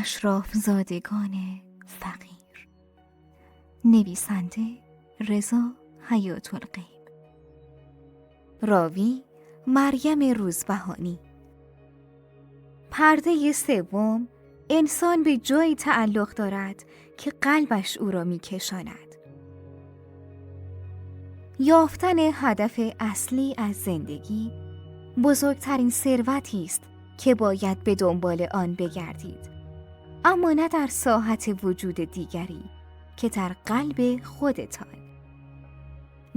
اشراف زادگان فقیر. نویسنده رضا حیات الغیب. راوی مریم روزبهانی. پرده سوم. انسان به جایی تعلق دارد که قلبش او را می‌کشاند. یافتن هدف اصلی از زندگی بزرگترین ثروتی است که باید به دنبال آن بگردید، اما نه در ساحت وجود دیگری که در قلب خودتان.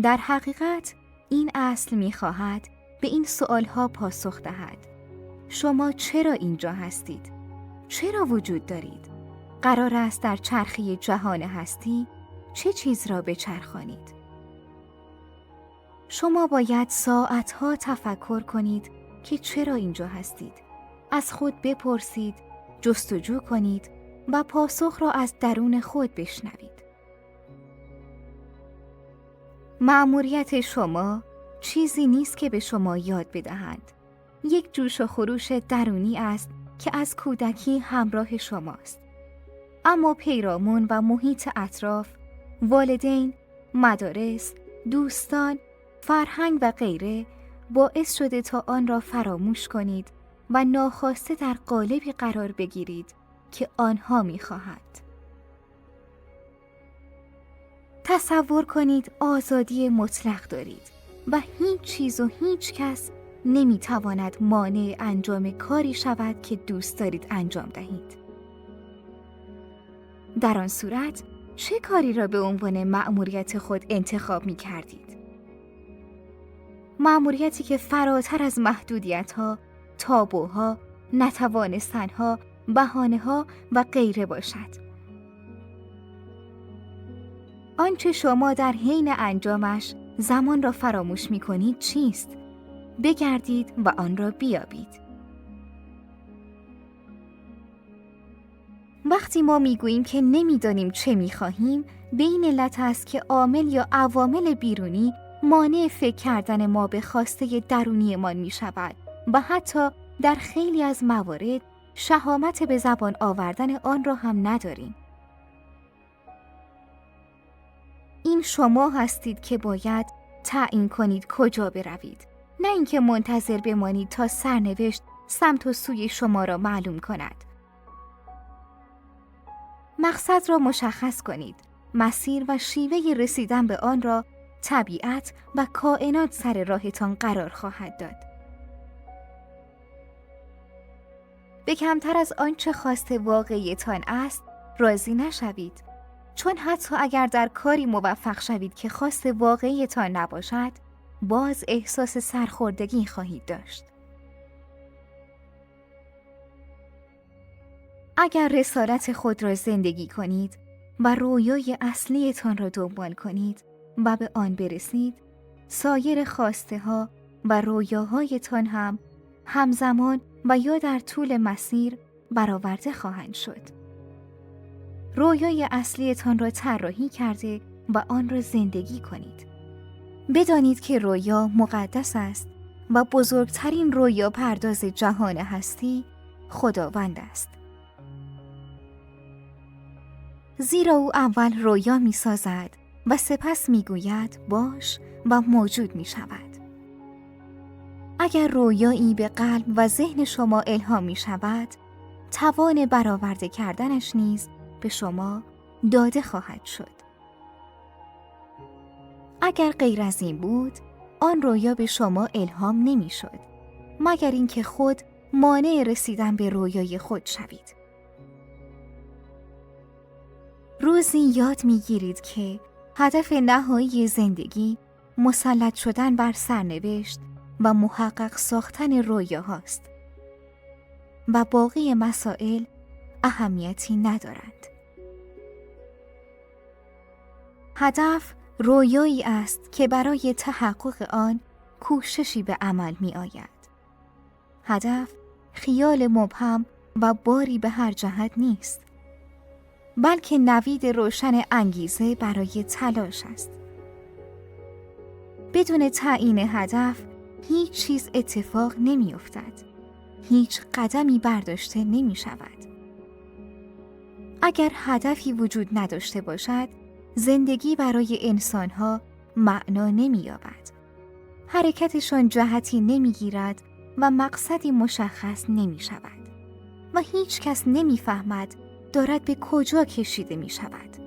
در حقیقت این اصل می‌خواهد به این سؤالها پاسخ دهد: شما چرا اینجا هستید؟ چرا وجود دارید؟ قرار است در چرخه جهان هستی چه چیز را بچرخانید؟ شما باید ساعتها تفکر کنید که چرا اینجا هستید. از خود بپرسید، جستجو کنید و پاسخ را از درون خود بشنوید. مأموریت شما چیزی نیست که به شما یاد بدهند. یک جوش و خروش درونی است که از کودکی همراه شماست. اما پیرامون و محیط اطراف، والدین، مدارس، دوستان، فرهنگ و غیره باعث شده تا آن را فراموش کنید و ناخواسته در قالبی قرار بگیرید که آنها می‌خواهند. تصور کنید آزادی مطلق دارید و هیچ چیز و هیچ کس نمی‌تواند مانع انجام کاری شود که دوست دارید انجام دهید. در آن صورت چه کاری را به عنوان مأموریت خود انتخاب می‌کردید؟ مأموریتی که فراتر از محدودیت‌ها، تابوها، نتوانستن‌ها، بهانه‌ها و غیره باشد. آنچه شما در حین انجامش زمان را فراموش می‌کنید چیست؟ بگردید و آن را بیابید. وقتی ما میگوییم که نمیدانیم چه میخواهیم، به این علت است که عامل یا عوامل بیرونی مانع فکر کردن ما به خواسته درونیمان میشود و حتی در خیلی از موارد شهامت به زبان آوردن آن را هم نداریم. این شما هستید که باید تعیین کنید کجا بروید، نه اینکه منتظر بمانید تا سرنوشت سمت و سوی شما را معلوم کند. مقصد را مشخص کنید. مسیر و شیوه رسیدن به آن را طبیعت و کائنات سر راهتان قرار خواهد داد. به کمتر از آنچه خواسته واقعیتان است راضی نشوید، چون حتی اگر در کاری موفق شوید که خواسته واقعیتان نباشد، باز احساس سرخوردگی خواهید داشت. اگر رسالت خود را زندگی کنید و رویای اصلیتان را دنبال کنید و به آن برسید، سایر خواسته ها و رویاهایتان هم همزمان و یا در طول مسیر برآورده خواهند شد. رویای اصلیتان را طراحی کرده و آن را زندگی کنید. بدانید که رویا مقدس است و بزرگترین رویا پرداز جهان هستی خداوند است. زیرا او اول رویا می سازد و سپس می گوید باش و موجود می شود. اگر رویایی به قلب و ذهن شما الهام می شود، توان برآورده کردنش نیز به شما داده خواهد شد. اگر غیر از این بود، آن رویا به شما الهام نمی شد، مگر اینکه خود مانع رسیدن به رویای خود شوید. روزی یاد می‌گیرید که هدف نهایی زندگی مسلط شدن بر سرنوشت و محقق ساختن رویاهاست و باقی مسائل اهمیتی ندارند. هدف رویایی است که برای تحقق آن کوششی به عمل می‌آید. هدف خیال مبهم و باری به هر جهت نیست، بلکه نوید روشن انگیزه برای تلاش است. بدون تعیین هدف هیچ چیز اتفاق نمی افتد. هیچ قدمی برداشته نمی شود. اگر هدفی وجود نداشته باشد، زندگی برای انسانها معنا نمی‌یابد. حرکتشان جهتی نمی‌گیرد و مقصدی مشخص نمی‌شود و هیچ کس نمی‌فهمد دارد به کجا کشیده می‌شود.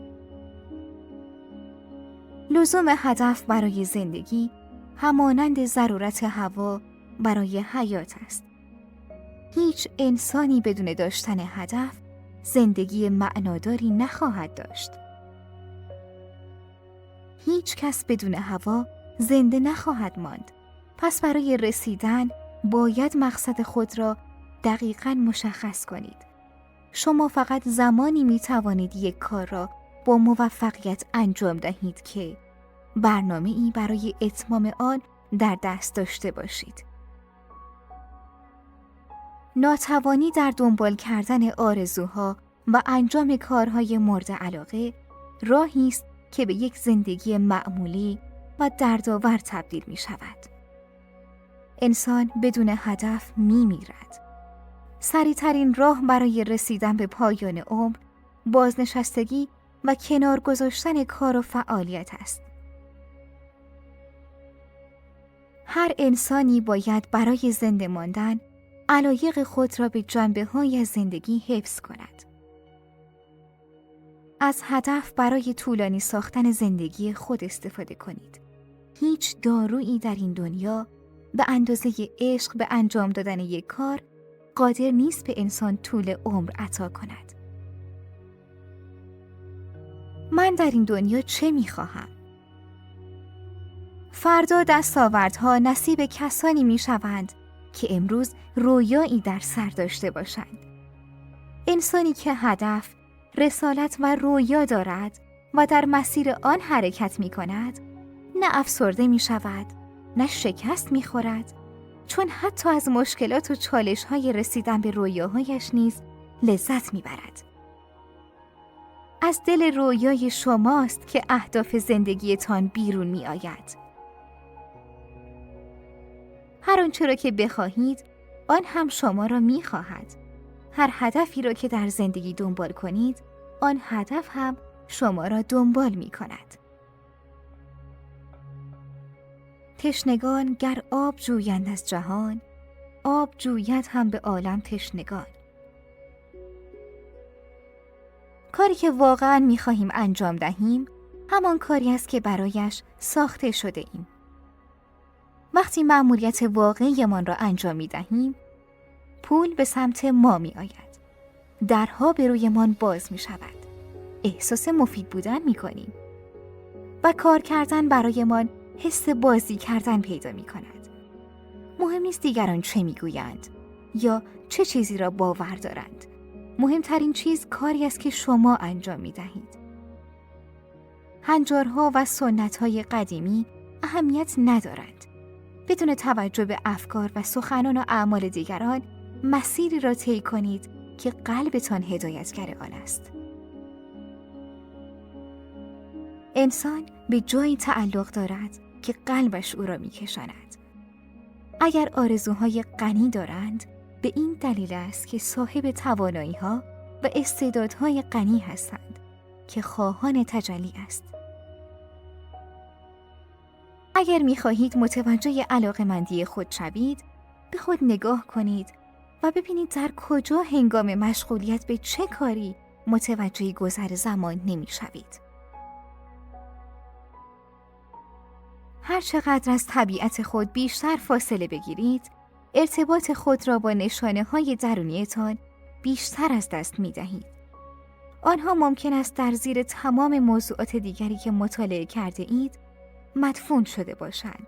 لزوم هدف برای زندگی همانند ضرورت هوا برای حیات است. هیچ انسانی بدون داشتن هدف زندگی معناداری نخواهد داشت. هیچ کس بدون هوا زنده نخواهد ماند. پس برای رسیدن باید مقصد خود را دقیقاً مشخص کنید. شما فقط زمانی می توانید یک کار را با موفقیت انجام دهید که برنامه‌ای برای اتمام آن در دست داشته باشید. ناتوانی در دنبال کردن آرزوها و انجام کارهای مورد علاقه راهی است که به یک زندگی معمولی و دردآور تبدیل می شود. انسان بدون هدف می میرد. سریع‌ترین راه برای رسیدن به پایان عمر، بازنشستگی و کنار گذاشتن کار و فعالیت است. هر انسانی باید برای زنده ماندن علایق خود را به جنبه‌های از زندگی حفظ کند. از هدف برای طولانی ساختن زندگی خود استفاده کنید. هیچ دارویی در این دنیا به اندازه عشق به انجام دادن یک کار قادر نیست به انسان طول عمر عطا کند. من در این دنیا چه می‌خواهم؟ فردا دستاوردها نصیب کسانی می‌شوند که امروز رویایی در سر داشته باشند. انسانی که هدف، رسالت و رویا دارد و در مسیر آن حرکت می‌کند، نه افسرده می‌شود، نه شکست می‌خورد، چون حتی از مشکلات و چالش‌های رسیدن به رویاهایش نیز لذت می‌برد. از دل رویای شماست که اهداف زندگیتان بیرون می‌آید. هر آنچه را که بخواهید، آن هم شما را می‌خواهد. هر هدفی را که در زندگی دنبال کنید، آن هدف هم شما را دنبال می‌کند. تشنگان گر آب جویند از جهان، آب جوید هم به عالم تشنگان. کاری که واقعاً می‌خواهیم انجام دهیم، همان کاری است که برایش ساخته شده ایم. وقتی مأموریت واقعیمان را انجام می‌دهیم، پول به سمت ما می‌آید. درها به رویمان باز می‌شود. احساس مفید بودن می‌کنیم. و کار کردن برایمان حس بازی کردن پیدا می‌کند. مهم نیست دیگران چه می‌گویند یا چه چیزی را باور دارند. مهمترین چیز کاری است که شما انجام می‌دهید. هنجارها و سنت‌های قدیمی اهمیت ندارند. بدون توجه به افکار و سخنان و اعمال دیگران، مسیری را طی کنید که قلبتان هدایتگر آن است. انسان به جایی تعلق دارد که قلبش او را می‌کشاند. اگر آرزوهای غنی دارند، به این دلیل است که صاحب توانایی‌ها و استعدادهای غنی هستند که خواهان تجلی است. اگر می‌خواهید متوجه علاقه‌مندی خود شوید، به خود نگاه کنید و ببینید در کجا هنگام مشغولیت به چه کاری متوجه گذر زمان نمی‌شوید. هر چقدر از طبیعت خود بیشتر فاصله بگیرید، ارتباط خود را با نشانه‌های درونیتان بیشتر از دست می‌دهید. آنها ممکن است در زیر تمام موضوعات دیگری که مطالعه کرده اید مدفون شده باشند.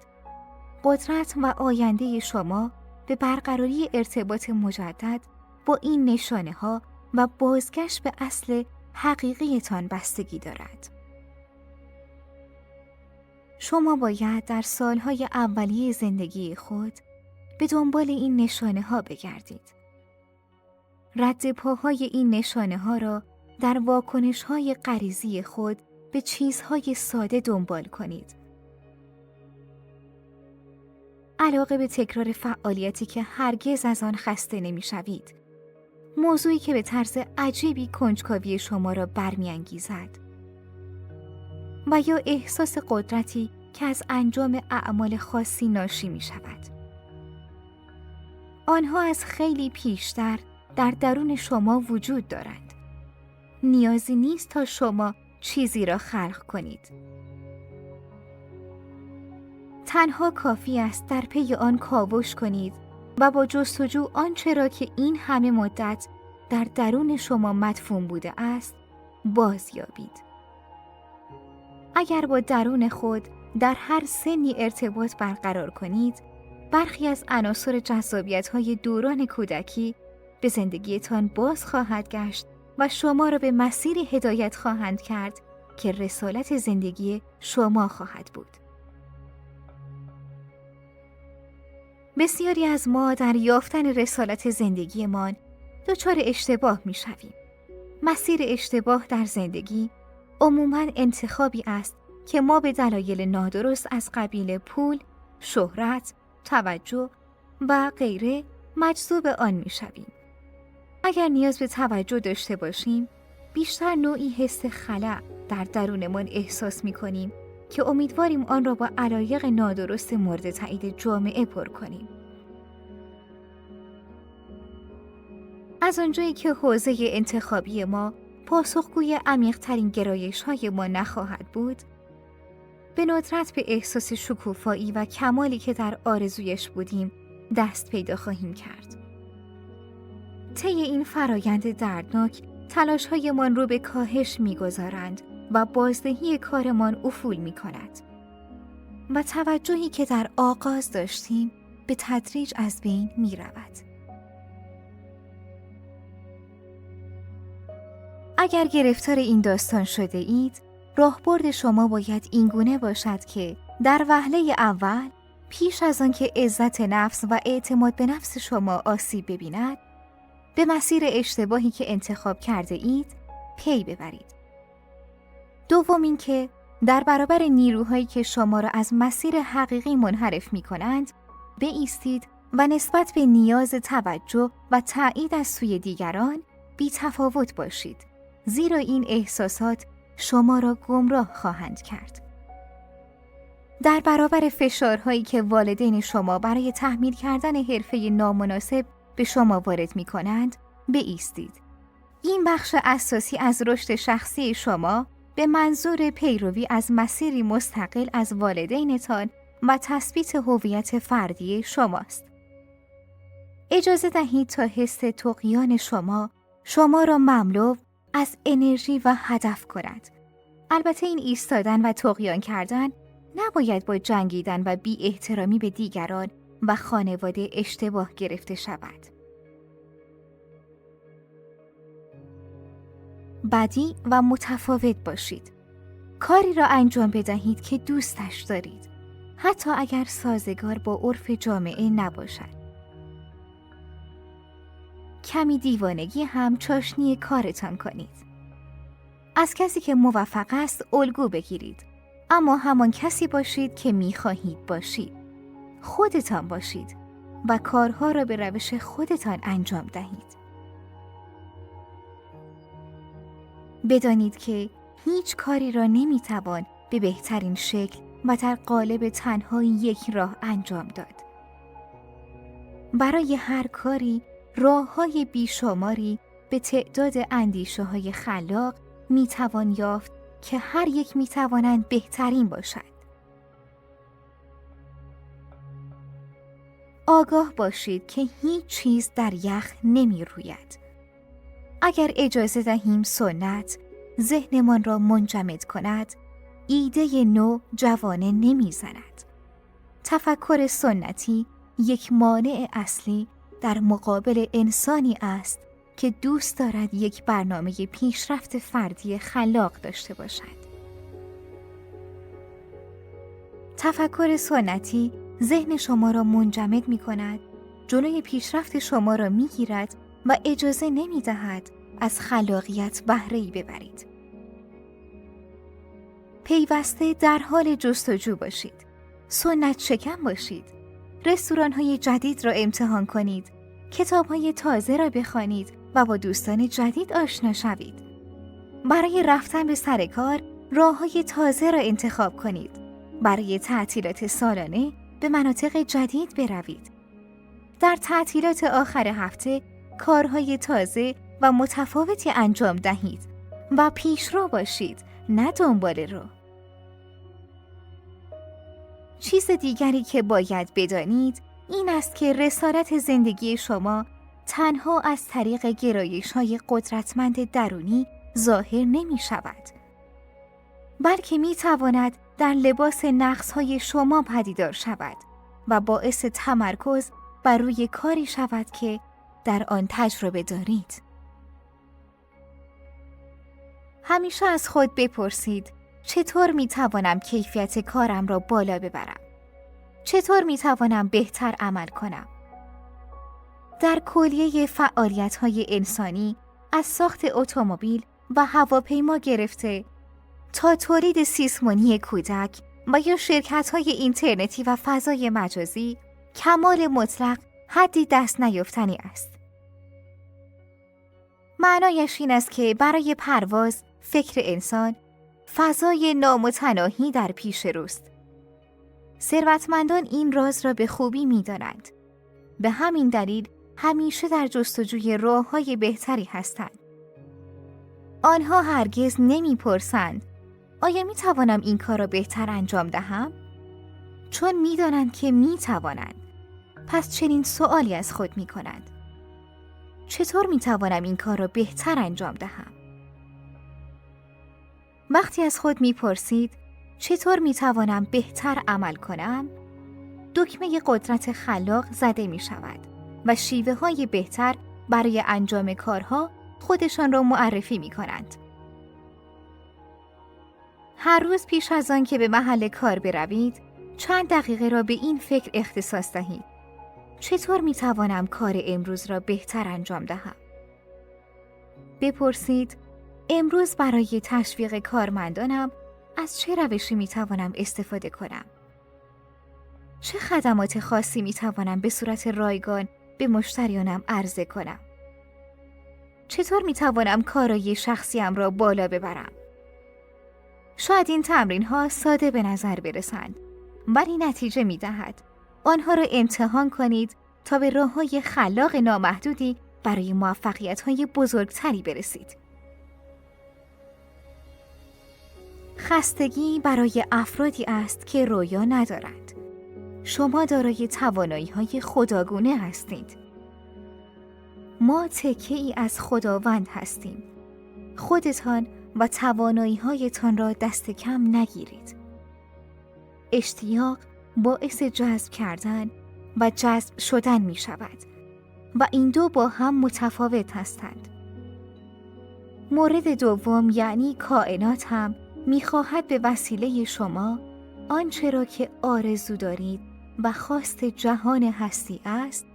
قدرت و آینده شما به برقراری ارتباط مجدد با این نشانه‌ها و بازگشت به اصل حقیقیتان بستگی دارد. شما باید در سالهای اولیه زندگی خود به دنبال این نشانه‌ها بگردید. رد پاهای این نشانه‌ها را در واکنش‌های غریزی خود به چیزهای ساده دنبال کنید. علاقه به تکرار فعالیتی که هرگز از آن خسته نمی‌شوید. موضوعی که به طرز عجیبی کنجکاوی شما را برمی‌انگیزد. و یا احساس قدرتی که از انجام اعمال خاصی ناشی می شود. آنها از خیلی پیشتر در درون شما وجود دارند. نیازی نیست تا شما چیزی را خلق کنید. تنها کافی است در پی آن کاوش کنید و با جستجو آنچه را که این همه مدت در درون شما مدفون بوده است، بازیابید. اگر با درون خود در هر سنی ارتباط برقرار کنید، برخی از عناصر جذابیت‌های دوران کودکی به زندگیتان باز خواهد گشت و شما را به مسیری هدایت خواهند کرد که رسالت زندگی شما خواهد بود. بسیاری از ما در یافتن رسالت زندگیمان دچار اشتباه می‌شویم. مسیر اشتباه در زندگی عموماً انتخابی است که ما به دلایل نادرست از قبیل پول، شهرت، توجه و غیره مجذوب آن می‌شویم. اگر نیاز به توجه داشته باشیم، بیشتر نوعی حس خلأ در درونمان احساس می‌کنیم که امیدواریم آن را با علایق نادرست مورد تایید جامعه پر کنیم. از آنجایی که حوزه انتخابی ما پاسخگوی عمیق‌ترین گرایش‌های ما نخواهد بود، به ندرت به احساس شکوفایی و کمالی که در آرزویش بودیم دست پیدا خواهیم کرد. طی این فرایند دردناک، تلاش‌هایمان رو به کاهش می‌گذارند و بازدهی کارمان افول می‌کند و توجهی که در آغاز داشتیم به تدریج از بین می‌رود. اگر گرفتار این داستان شده اید، راهبرد شما باید اینگونه باشد که در وهله اول، پیش از آن که عزت نفس و اعتماد به نفس شما آسیب ببیند، به مسیر اشتباهی که انتخاب کرده اید پی ببرید. دوم این که در برابر نیروهایی که شما را از مسیر حقیقی منحرف می کنند، بایستید و نسبت به نیاز توجه و تایید از سوی دیگران بی تفاوت باشید، زیرا این احساسات شما را گمراه خواهند کرد. در برابر فشارهایی که والدین شما برای تحمیل کردن حرفه نامناسب به شما وارد می کنند، بایستید. این بخش اساسی از رشد شخصی شما به منظور پیروی از مسیری مستقل از والدینتان و تثبیت هویت فردی شماست. اجازه دهید تا حس طغیان شما را مملو از انرژی و هدف کند. البته این ایستادن و طغیان کردن نباید با جنگیدن و بی احترامی به دیگران و خانواده اشتباه گرفته شود. بدی و متفاوت باشید. کاری را انجام بدهید که دوستش دارید، حتی اگر سازگار با عرف جامعه نباشد. کمی دیوانگی هم چاشنی کارتان کنید. از کسی که موفق است الگو بگیرید، اما همان کسی باشید که می‌خواهید باشید. خودتان باشید و کارها را به روش خودتان انجام دهید. بدانید که هیچ کاری را نمی‌توان به بهترین شکل و در قالب تنها یک راه انجام داد. برای هر کاری راه‌های بیشماری به تعداد اندیشه‌های خلاق می‌توان یافت که هر یک می‌توانند بهترین باشد. آگاه باشید که هیچ چیز در یخ نمی‌روید. اگر اجازه دهیم سنت ذهنمان را منجمد کند، ایده نو جوانه نمی‌زند. تفکر سنتی یک مانع اصلی در مقابل انسانی است که دوست دارد یک برنامه پیشرفت فردی خلاق داشته باشد. تفکر سنتی ذهن شما را منجمد می کند، جلوی پیشرفت شما را می گیرد و اجازه نمی دهد از خلاقیت بهره‌ای ببرید. پیوسته در حال جستجو باشید. سنت شکن باشید. رستوران‌های جدید را امتحان کنید. کتاب‌های تازه را بخوانید و با دوستان جدید آشنا شوید. برای رفتن به سر کار راه‌های تازه را انتخاب کنید. برای تعطیلات سالانه به مناطق جدید بروید. در تعطیلات آخر هفته کارهای تازه و متفاوتی انجام دهید و پیشرو باشید، نه دنبال رو. چیز دیگری که باید بدانید این است که رسالت زندگی شما تنها از طریق گرایش‌های قدرتمند درونی ظاهر نمی شود، بلکه می تواند در لباس نقص‌های شما پدیدار شود و باعث تمرکز بر روی کاری شود که در آن تجربه دارید. همیشه از خود بپرسید چطور می توانم کیفیت کارم را بالا ببرم؟ چطور می توانم بهتر عمل کنم؟ در کلیه فعالیت‌های انسانی از ساخت اتومبیل و هواپیما گرفته تا تولید سیسمونی کودک و یا شرکت‌های اینترنتی و فضای مجازی، کمال مطلق حدی دست نیافتنی است. معنایش این است که برای پرواز فکر انسان فضای نامتناهی در پیش روست. ثروتمندان این راز را به خوبی می‌دانند. به همین دلیل همیشه در جستجوی راه‌های بهتری هستند. آنها هرگز نمی‌پرسند آیا می‌توانم این کار را بهتر انجام دهم؟ چون می‌دانند که می‌توانند. پس چنین سوالی از خود می‌کنند: چطور می‌توانم این کار را بهتر انجام دهم؟ وقتی از خود می‌پرسید چطور می‌توانم بهتر عمل کنم، دکمه قدرت خلاق زده می‌شود و شیوه‌های بهتر برای انجام کارها خودشان را معرفی می‌کنند. هر روز پیش از آن که به محل کار بروید، چند دقیقه را به این فکر اختصاص دهید: چطور می‌توانم کار امروز را بهتر انجام دهم؟ بپرسید امروز برای تشویق کارمندانم از چه روشی می‌توانم استفاده کنم؟ چه خدمات خاصی می‌توانم به صورت رایگان به مشتریانم عرضه کنم؟ چطور می‌توانم کارایی شخصیم را بالا ببرم؟ شاید این تمرین‌ها ساده به نظر برسند، ولی نتیجه می‌دهد. آنها را امتحان کنید تا به راه‌های خلاق نامحدودی برای موفقیت‌های بزرگتری برسید. خستگی برای افرادی است که رویا ندارند. شما دارای توانایی‌های خداگونه هستید. ما تکه‌ای از خداوند هستیم. خودتان و توانایی‌هایتان را دست کم نگیرید. اشتیاق باعث جذب کردن و جذب شدن می شود و این دو با هم متفاوت هستند. مورد دوم یعنی کائنات هم می خواهد به وسیله شما آنچه را که آرزو دارید و خواست جهان هستی است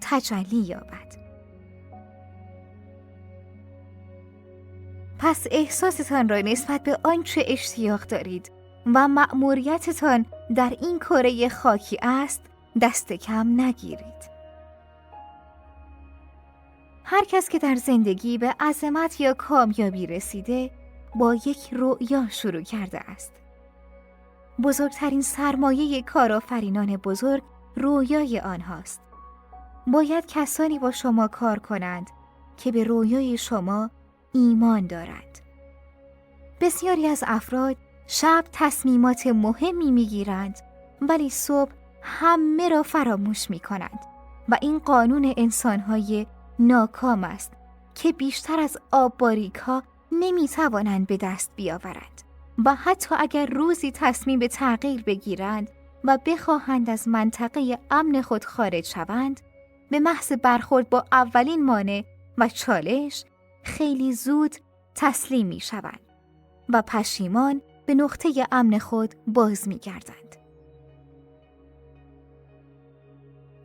تجلی یابد. پس احساستان را نسبت به آنچه اشتیاق دارید و مأموریتتان در این کره خاکی است دست کم نگیرید. هر کس که در زندگی به عظمت یا کامیابی رسیده با یک رؤیا شروع کرده است. بزرگترین سرمایه کارآفرینان بزرگ رؤیای آنهاست. باید کسانی با شما کار کنند که به رؤیای شما ایمان دارند. بسیاری از افراد شب تصمیمات مهمی میگیرند ولی صبح همه را فراموش می کنند و این قانون انسانهای ناکام است که بیشتر از آب باریکا نمی توانند به دست بیاورند و حتی اگر روزی تصمیم به تغییر بگیرند و بخواهند از منطقه امن خود خارج شوند، به محض برخورد با اولین مانع و چالش خیلی زود تسلیم می شوند و پشیمان به نقطه امن خود باز می گردند.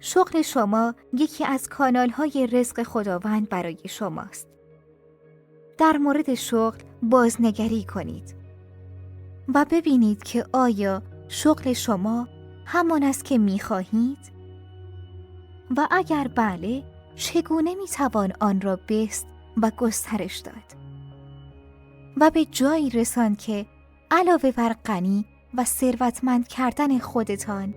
شغل شما یکی از کانال‌های رزق خداوند برای شماست. در مورد شغل بازنگری کنید و ببینید که آیا شغل شما همان است که می‌خواهید؟ و اگر بله، چگونه میتوان آن را بست و گسترش داد و به جایی رساند که علاوه بر غنی و ثروتمند کردن خودتان،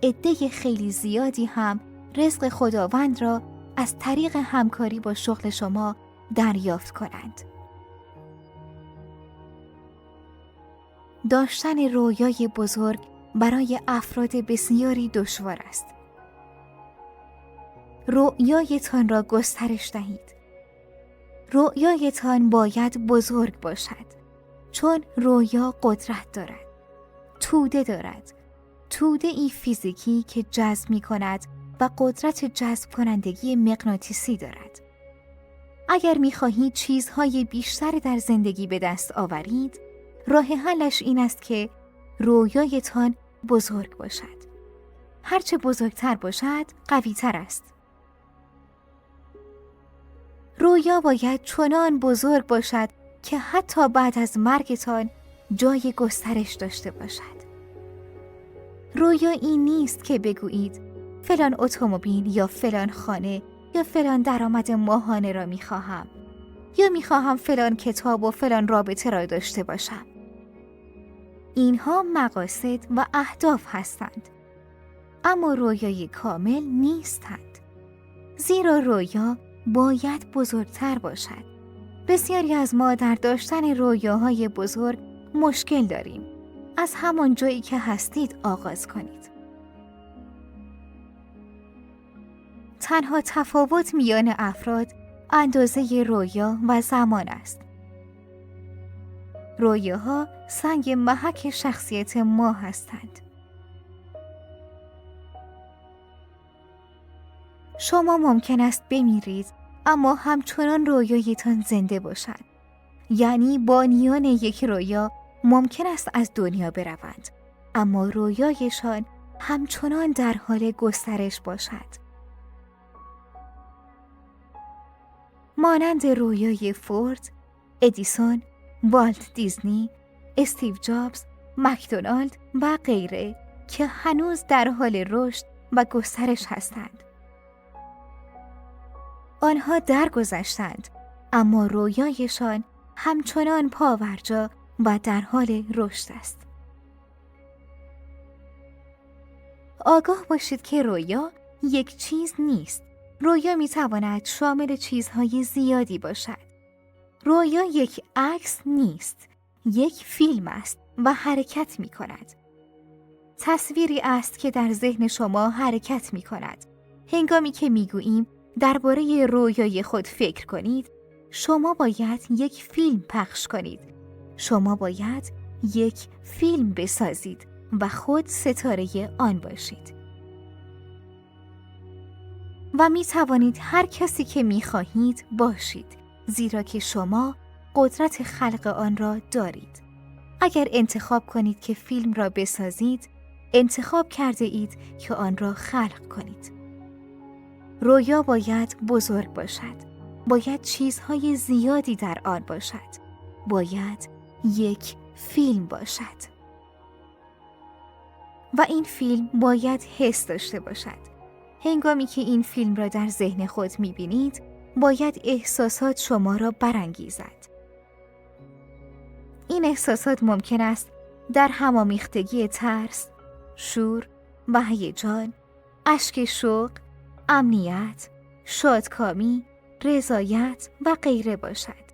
عده خیلی زیادی هم رزق خداوند را از طریق همکاری با شغل شما دریافت کنند. داشتن رویای بزرگ برای افراد بسیاری دشوار است. رؤیایتان را گسترش دهید. رؤیایتان باید بزرگ باشد، چون رؤیا قدرت دارد، توده دارد، توده ای فیزیکی که جذب می کند و قدرت جذب کنندگی مغناطیسی دارد. اگر می خواهید چیزهای بیشتر در زندگی به دست آورید، راه حلش این است که رؤیایتان بزرگ باشد. هرچه بزرگتر باشد، قوی‌تر است. رؤیا باید چنان بزرگ باشد که حتی بعد از مرگتان جای گسترش داشته باشد. رؤیا این نیست که بگویید فلان اتومبیل یا فلان خانه یا فلان درآمد ماهانه را می‌خواهم یا می‌خواهم فلان کتاب و فلان رابطه را داشته باشم. اینها مقاصد و اهداف هستند، اما رویای کامل نیستند. زیرا رویا باید بزرگتر باشد. بسیاری از ما در داشتن رویاهای بزرگ مشکل داریم. از همان جایی که هستید آغاز کنید. تنها تفاوت میان افراد اندازه رویا و زمان است. رویاها سنگ محک شخصیت ما هستند. شما ممکن است بمیرید، اما همچنان رویایتان زنده باشد. یعنی بانیان یک رویا ممکن است از دنیا بروند، اما رویایشان همچنان در حال گسترش باشد. مانند رویای فورد، ادیسون، والت دیزنی، استیو جابز، مکدونالد و غیره که هنوز در حال رشد و گسترش هستند. آنها درگذشتند، اما رویایشان همچنان پاورجا و در حال رشد است. آگاه باشید که رویا یک چیز نیست. رویا میتواند شامل چیزهای زیادی باشد. رویا یک عکس نیست، یک فیلم است و حرکت می کند. تصویری است که در ذهن شما حرکت می کند. هنگامی که می گوییم درباره رویای خود فکر کنید، شما باید یک فیلم پخش کنید. شما باید یک فیلم بسازید و خود ستاره آن باشید. و می توانید هر کسی که می خواهید باشید، زیرا که شما قدرت خلق آن را دارید. اگر انتخاب کنید که فیلم را بسازید، انتخاب کرده اید که آن را خلق کنید. رویا باید بزرگ باشد. باید چیزهای زیادی در آن باشد. باید یک فیلم باشد. و این فیلم باید حس داشته باشد. هنگامی که این فیلم را در ذهن خود می‌بینید، باید احساسات شما را برانگیزد. این احساسات ممکن است در همامیختگی ترس، شور و هیجان، اشک شوق، امنیت، شادکامی، رضایت و غیره باشد.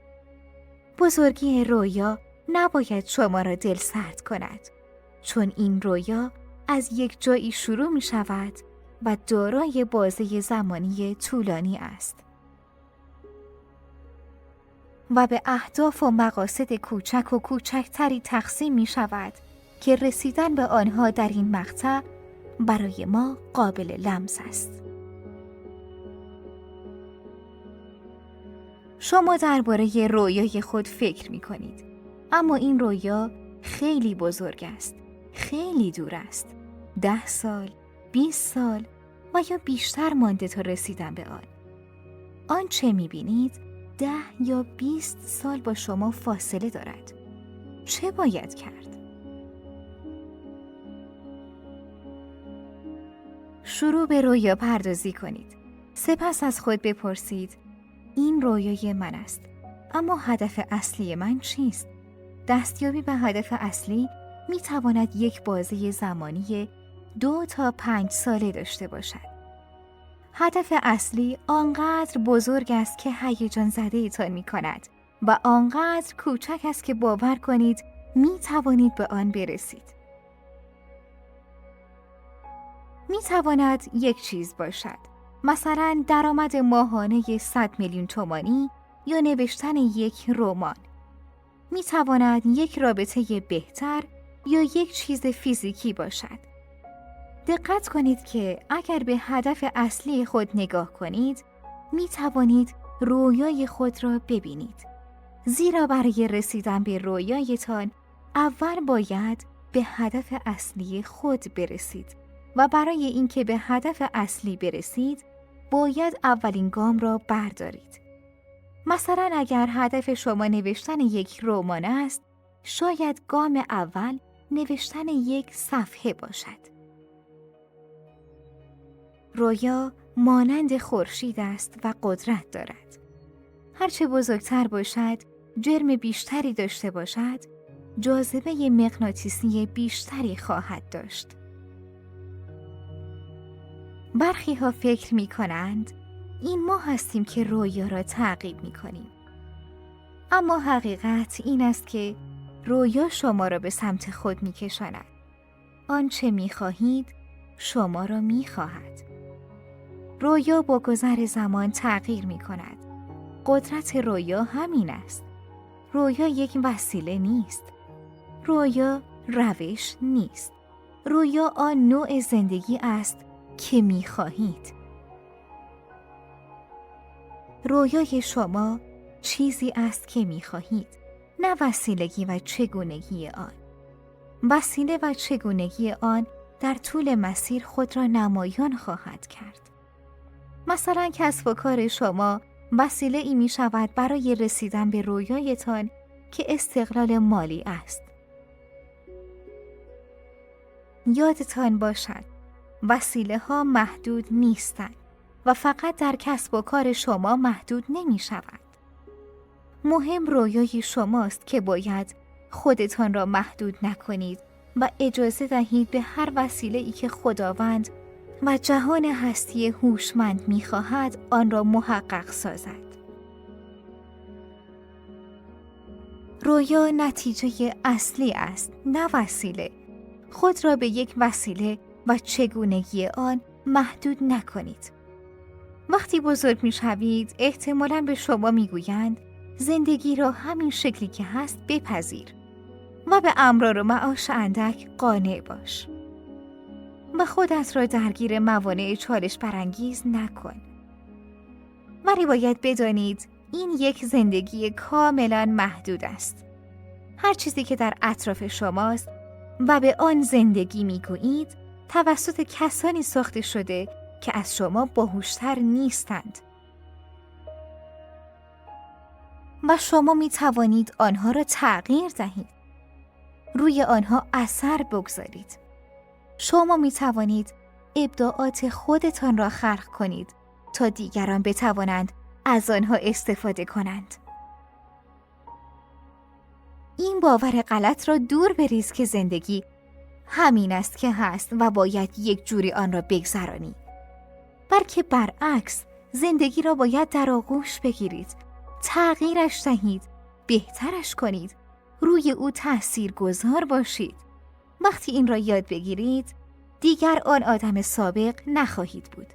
بزرگی رویا نباید شما را دلسرد کند، چون این رویا از یک جایی شروع می شود و دارای بازه زمانی طولانی است و به اهداف و مقاصد کوچک و کوچکتری تقسیم می شود که رسیدن به آنها در این مقطع برای ما قابل لمس است. شما درباره رویای خود فکر می کنید، اما این رویا خیلی بزرگ است، خیلی دور است. 10 سال، 20 سال و یا بیشتر مانده تا رسیدن به آن. آنچه می بینید 10 یا 20 سال با شما فاصله دارد. چه باید کرد؟ شروع به رویا پردازی کنید. سپس از خود بپرسید این رویای من است، اما هدف اصلی من چیست؟ دستیابی به هدف اصلی می تواند یک بازه زمانی 2 تا 5 ساله داشته باشد. هدف اصلی آنقدر بزرگ است که هیجان زده ایتان می کند و آنقدر کوچک است که باور کنید می توانید به آن برسید. می تواند یک چیز باشد، مثلا درآمد ماهانه 100 میلیون تومانی یا نوشتن یک رمان. می تواند یک رابطه بهتر یا یک چیز فیزیکی باشد. دقت کنید که اگر به هدف اصلی خود نگاه کنید، می توانید رویای خود را ببینید. زیرا برای رسیدن به رویایتان، اول باید به هدف اصلی خود برسید و برای اینکه به هدف اصلی برسید، باید اولین گام را بردارید. مثلا اگر هدف شما نوشتن یک رمان است، شاید گام اول نوشتن یک صفحه باشد. رویا مانند خورشید است و قدرت دارد. هرچه بزرگتر باشد، جرم بیشتری داشته باشد، جاذبه مغناطیسی بیشتری خواهد داشت. برخی ها فکر می کنند این ما هستیم که رویا را تعقیب می کنیم. اما حقیقت این است که رویا شما را به سمت خود می کشاند. آنچه می خواهید شما را می خواهد. رویا با گذر زمان تغییر می کند. قدرت رویا همین است. رویا یک وسیله نیست. رویا روش نیست. رویا آن نوع زندگی است که می خواهید. رویای شما چیزی است که می خواهید، نه وسیلگی و چگونگی آن. وسیله و چگونگی آن در طول مسیر خود را نمایان خواهد کرد. مثلا کسب و کار شما وسیله ای می شود برای رسیدن به رویایتان که استقلال مالی است. یادتان باشد وسیله ها محدود نیستند و فقط در کسب و کار شما محدود نمی شود. مهم رویای شماست که باید خودتان را محدود نکنید و اجازه دهید به هر وسیله‌ای که خداوند و جهان هستی هوشمند می‌خواهد آن را محقق سازد. رویا نتیجه اصلی است، نه وسیله. خود را به یک وسیله و چگونگی آن محدود نکنید. وقتی بزرگ می‌شوید، احتمالاً به شما می‌گویند زندگی را همین شکلی که هست بپذیر و به امرار و معاش اندک قانع باش و خودت را درگیر موانع چالش برانگیز نکن. ولی باید بدانید این یک زندگی کاملا محدود است. هر چیزی که در اطراف شماست و به آن زندگی میگویید توسط کسانی ساخته شده که از شما باهوشتر نیستند و شما می توانید آنها را تغییر دهید. روی آنها اثر بگذارید. شما می توانید ابداعات خودتان را خلق کنید تا دیگران بتوانند از آنها استفاده کنند. این باور غلط را دور بریز که زندگی همین است که هست و باید یک جوری آن را بگذرانی. بلکه برعکس، زندگی را باید در آغوش بگیرید، تغییرش دهید، بهترش کنید، روی او تاثیرگذار باشید. وقتی این را یاد بگیرید، دیگر آن آدم سابق نخواهید بود.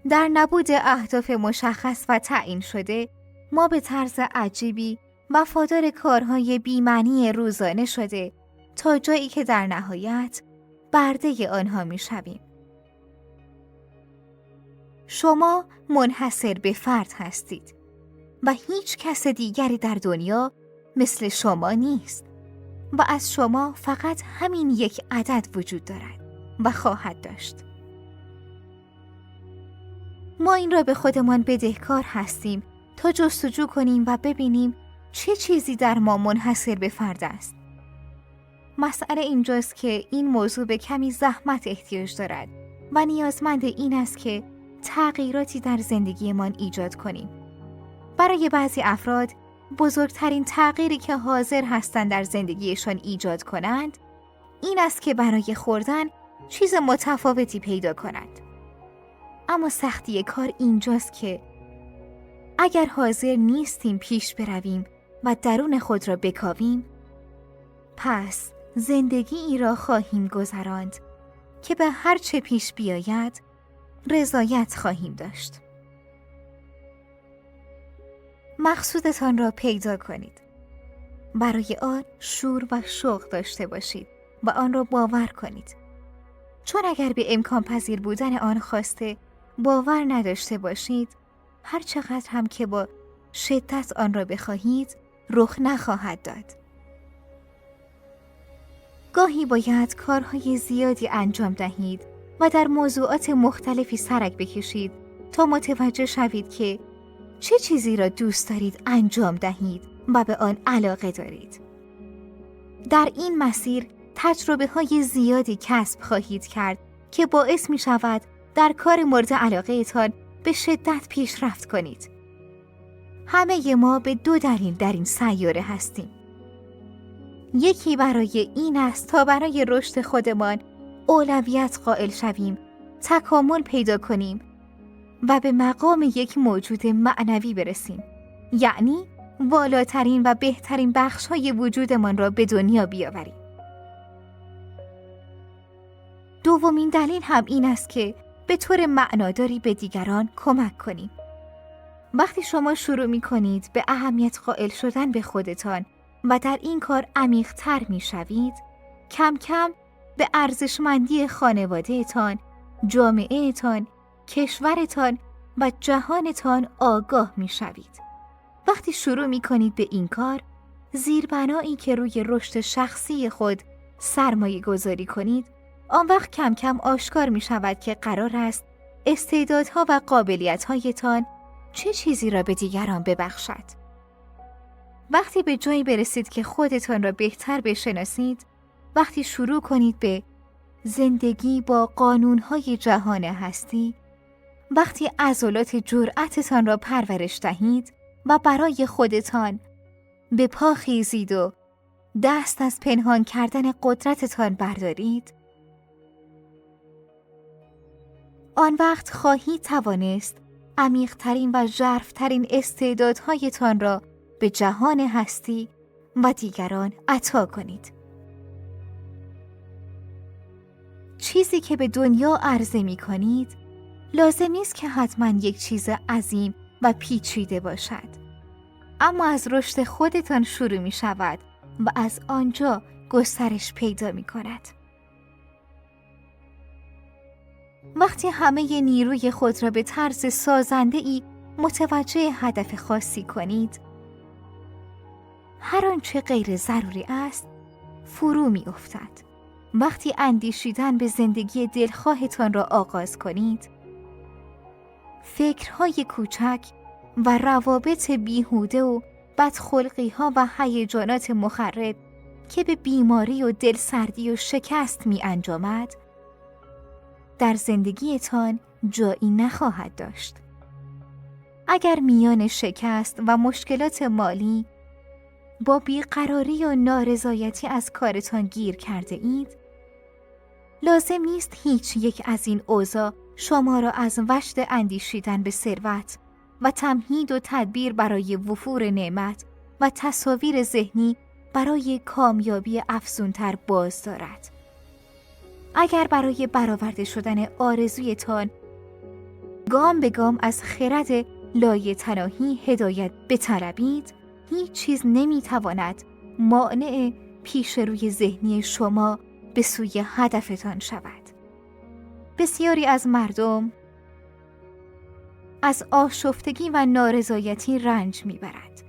در نبود اهداف مشخص و تعیین شده، ما به طرز عجیبی وفادار کارهای بی‌معنی روزانه شده تا جایی که در نهایت برده آنها می‌شویم. شما منحصر به فرد هستید و هیچ کس دیگری در دنیا مثل شما نیست و از شما فقط همین یک عدد وجود دارد و خواهد داشت. ما این را به خودمان بدهکار هستیم تا جستجو کنیم و ببینیم چه چیزی در ما منحصر به فرد است. مسئله اینجاست که این موضوع به کمی زحمت احتیاج دارد و نیازمند این است که تغییراتی در زندگیمان ایجاد کنیم. برای بعضی افراد بزرگترین تغییری که حاضر هستند در زندگیشان ایجاد کنند این است که برای خوردن چیز متفاوتی پیدا کنند. اما سختی کار اینجاست که اگر حاضر نیستیم پیش برویم و درون خود را بکاویم، پس زندگی ای را خواهیم گذراند که به هر چه پیش بیاید رضایت خواهیم داشت. مقصودتان را پیدا کنید. برای آن شور و شوق داشته باشید و آن را باور کنید. چون اگر به امکان پذیر بودن آن خواسته باور نداشته باشید، هر چقدر هم که با شدت آن را بخواهید، رخ نخواهد داد. گاهی باید کارهای زیادی انجام دهید و در موضوعات مختلفی سرک بکشید تا متوجه شوید که چه چیزی را دوست دارید انجام دهید و به آن علاقه دارید. در این مسیر تجربه های زیادی کسب خواهید کرد که باعث می شود در کار مورد علاقه تان به شدت پیشرفت کنید. همه ما به دو دلیل در این سیاره هستیم. یکی برای این است تا برای رشد خودمان اولویت قائل شویم، تکامل پیدا کنیم و به مقام یک موجود معنوی برسیم. یعنی والاترین و بهترین بخش‌های وجودمان را به دنیا بیاوریم. دومین دلیل هم این است که به طور معناداری به دیگران کمک کنیم. وقتی شما شروع می کنید به اهمیت قائل شدن به خودتان و در این کار عمیق‌تر می شوید، کم کم به ارزشمندی خانواده‌تان، جامعه‌تان، کشورتان و جهانتان آگاه می شوید. وقتی شروع می کنید به این کار، زیربنایی که روی رشد شخصی خود سرمایه گذاری کنید، آن وقت کم کم آشکار می شود که قرار است استعدادها و قابلیت‌هایتان چه چیزی را به دیگران ببخشد. وقتی به جایی برسید که خودتان را بهتر بشناسید، وقتی شروع کنید به زندگی با قانون‌های جهان هستی، وقتی عضلات جرأتتان را پرورش دهید و برای خودتان به پا خیزید و دست از پنهان کردن قدرتتان بردارید، آن وقت خواهید توانست عمیق‌ترین و ژرف‌ترین استعدادهایتان را به جهان هستی و دیگران عطا کنید. چیزی که به دنیا عرضه می کنید لازم نیست که حتما یک چیز عظیم و پیچیده باشد، اما از رشد خودتان شروع می شود و از آنجا گسترش پیدا می کند. وقتی همه نیروی خود را به طرز سازنده‌ای متوجه هدف خاصی کنید، هر آنچه غیر ضروری است فرو می افتد. وقتی اندیشیدن به زندگی دلخواهتان را آغاز کنید، فکرهای کوچک و روابط بیهوده و بدخلقی‌ها و هیجانات مخرب که به بیماری و دلسردی و شکست می انجامد، در زندگیتان جایی نخواهد داشت. اگر میان شکست و مشکلات مالی با بیقراری و نارضایتی از کارتان گیر کرده اید، لازم نیست هیچ یک از این اوضاع شما را از وشد اندیشیدن به ثروت و تمهید و تدبیر برای وفور نعمت و تصاویر ذهنی برای کامیابی افزونتر باز دارد. اگر برای برآورده شدن آرزویتان گام به گام از خرد لایتناهی هدایت بطلبید، هیچ چیز نمیتواند مانع پیش روی ذهنی شما به سوی هدفتان شود. بسیاری از مردم از آشفتگی و نارضایتی رنج میبرند،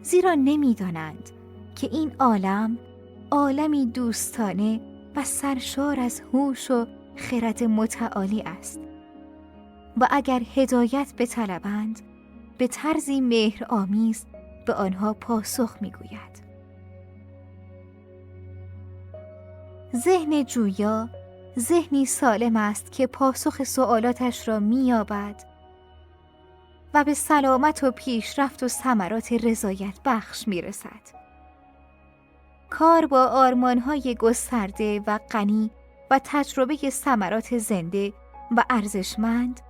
زیرا نمیدانند که این عالم عالمی دوستانه و سرشار از هوش و خرد متعالی است و اگر هدایت بطلبند به طرزی مهرآمیز به آنها پاسخ میگوید. ذهن جویا ذهنی سالم است که پاسخ سوالاتش را می‌یابد و به سلامت و پیشرفت و ثمرات رضایت بخش می‌رسد. کار با آرمان‌های گسترده و غنی و تجربه ثمرات زنده و ارزشمند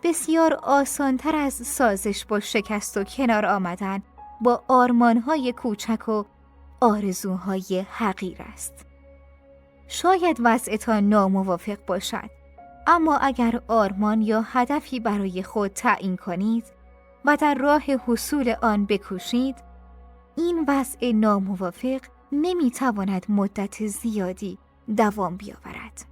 بسیار آسان‌تر از سازش با شکست و کنار آمدن با آرمان‌های کوچک و آرزوهای حقیر است. شاید وضعتان ناموافق باشد، اما اگر آرمان یا هدفی برای خود تعیین کنید و در راه حصول آن بکوشید، این وضع ناموافق نمی‌تواند مدت زیادی دوام بیاورد.